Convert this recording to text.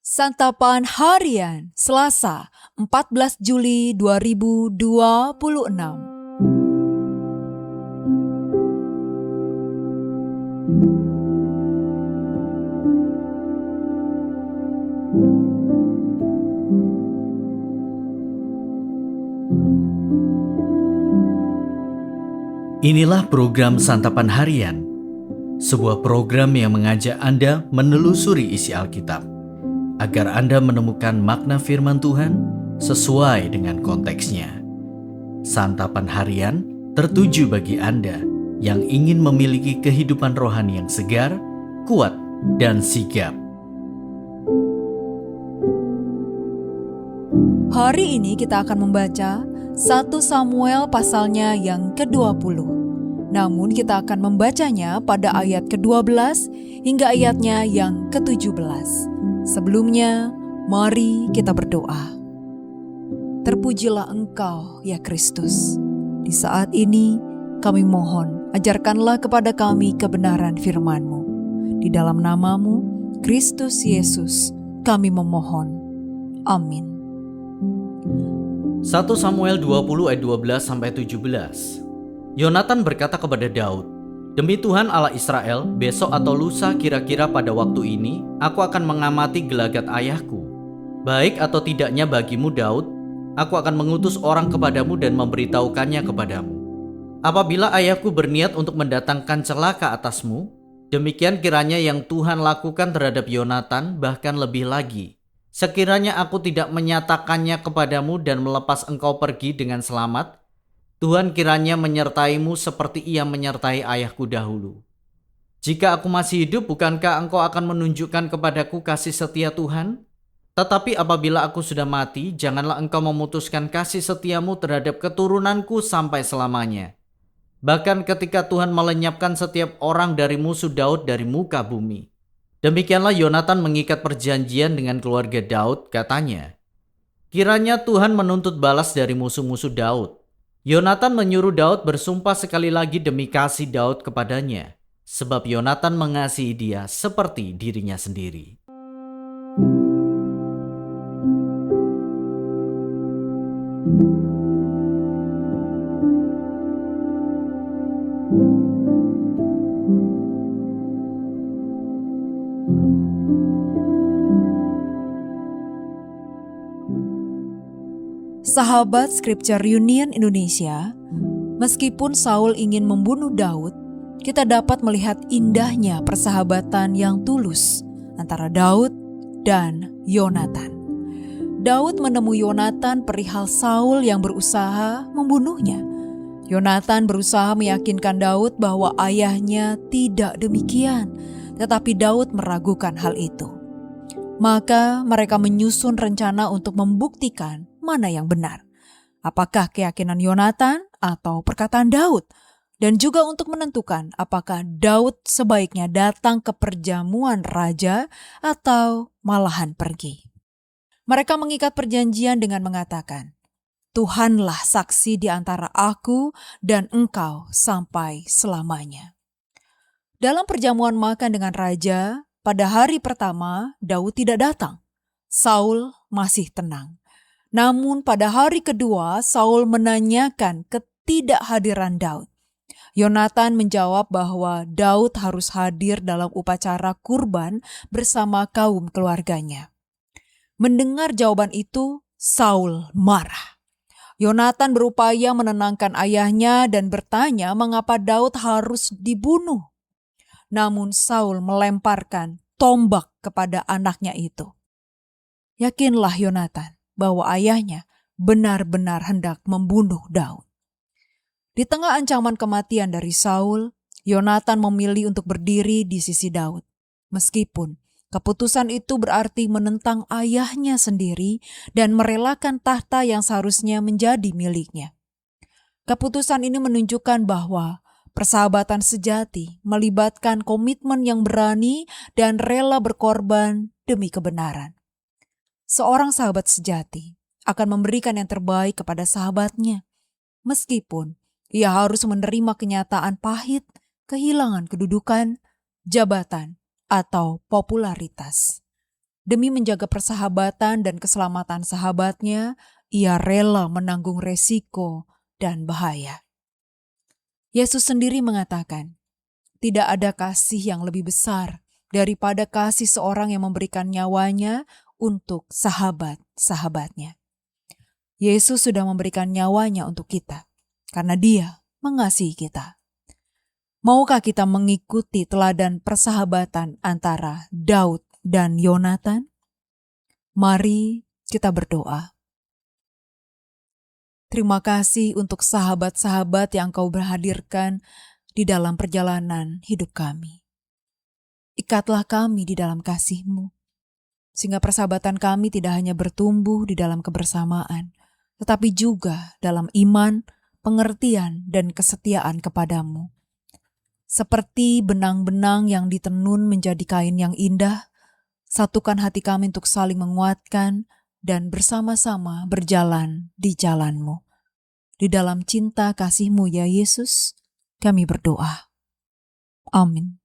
Santapan Harian Selasa 14 Juli 2026. Inilah program Santapan Harian, sebuah program yang mengajak Anda menelusuri isi Alkitab, agar Anda menemukan makna firman Tuhan sesuai dengan konteksnya. Santapan Harian tertuju bagi Anda yang ingin memiliki kehidupan rohani yang segar, kuat, dan sigap. Hari ini kita akan membaca 1 Samuel pasalnya yang ke-20. Namun kita akan membacanya pada ayat ke-12 hingga ayatnya yang ke-17. Sebelumnya, mari kita berdoa. Terpujilah Engkau, ya Kristus. Di saat ini, kami mohon, ajarkanlah kepada kami kebenaran firman-Mu. Di dalam nama-Mu, Kristus Yesus, kami memohon. Amin. 1 Samuel 20 ayat 12-17. Yonatan berkata kepada Daud, "Demi Tuhan Allah Israel, besok atau lusa kira-kira pada waktu ini, aku akan mengamati gelagat ayahku. Baik atau tidaknya bagimu Daud, aku akan mengutus orang kepadamu dan memberitahukannya kepadamu. Apabila ayahku berniat untuk mendatangkan celaka atasmu, demikian kiranya yang Tuhan lakukan terhadap Yonatan, bahkan lebih lagi. Sekiranya aku tidak menyatakannya kepadamu dan melepas engkau pergi dengan selamat, Tuhan kiranya menyertaimu seperti Ia menyertai ayahku dahulu. Jika aku masih hidup, bukankah engkau akan menunjukkan kepadaku kasih setia Tuhan? Tetapi apabila aku sudah mati, janganlah engkau memutuskan kasih setiamu terhadap keturunanku sampai selamanya. Bahkan ketika Tuhan melenyapkan setiap orang dari musuh Daud dari muka bumi." Demikianlah Yonatan mengikat perjanjian dengan keluarga Daud, katanya, "Kiranya Tuhan menuntut balas dari musuh-musuh Daud." Yonatan menyuruh Daud bersumpah sekali lagi demi kasih Daud kepadanya, sebab Yonatan mengasihi dia seperti dirinya sendiri. Sahabat Scripture Union Indonesia, meskipun Saul ingin membunuh Daud, kita dapat melihat indahnya persahabatan yang tulus antara Daud dan Yonatan. Daud menemui Yonatan perihal Saul yang berusaha membunuhnya. Yonatan berusaha meyakinkan Daud bahwa ayahnya tidak demikian, tetapi Daud meragukan hal itu. Maka mereka menyusun rencana untuk membuktikan mana yang benar. Apakah keyakinan Yonatan atau perkataan Daud? Dan juga untuk menentukan apakah Daud sebaiknya datang ke perjamuan raja atau malahan pergi. Mereka mengikat perjanjian dengan mengatakan, "Tuhanlah saksi di antara aku dan engkau sampai selamanya." Dalam perjamuan makan dengan raja, pada hari pertama Daud tidak datang. Saul masih tenang. Namun pada hari kedua, Saul menanyakan ketidakhadiran Daud. Yonatan menjawab bahwa Daud harus hadir dalam upacara kurban bersama kaum keluarganya. Mendengar jawaban itu, Saul marah. Yonatan berupaya menenangkan ayahnya dan bertanya mengapa Daud harus dibunuh. Namun Saul melemparkan tombak kepada anaknya itu. Yakinlah Yonatan bahwa ayahnya benar-benar hendak membunuh Daud. Di tengah ancaman kematian dari Saul, Yonatan memilih untuk berdiri di sisi Daud. Meskipun keputusan itu berarti menentang ayahnya sendiri dan merelakan tahta yang seharusnya menjadi miliknya. Keputusan ini menunjukkan bahwa persahabatan sejati melibatkan komitmen yang berani dan rela berkorban demi kebenaran. Seorang sahabat sejati akan memberikan yang terbaik kepada sahabatnya, meskipun ia harus menerima kenyataan pahit, kehilangan kedudukan, jabatan, atau popularitas. Demi menjaga persahabatan dan keselamatan sahabatnya, ia rela menanggung resiko dan bahaya. Yesus sendiri mengatakan, tidak ada kasih yang lebih besar daripada kasih seorang yang memberikan nyawanya untuk sahabat-sahabatnya. Yesus sudah memberikan nyawanya untuk kita, karena Dia mengasihi kita. Maukah kita mengikuti teladan persahabatan antara Daud dan Yonatan? Mari kita berdoa. Terima kasih untuk sahabat-sahabat yang Kau berhadirkan di dalam perjalanan hidup kami. Ikatlah kami di dalam kasih-Mu, sehingga persahabatan kami tidak hanya bertumbuh di dalam kebersamaan, tetapi juga dalam iman, pengertian, dan kesetiaan kepadamu. Seperti benang-benang yang ditenun menjadi kain yang indah, satukan hati kami untuk saling menguatkan dan bersama-sama berjalan di jalan-Mu. Di dalam cinta kasih-Mu ya Yesus, kami berdoa. Amin.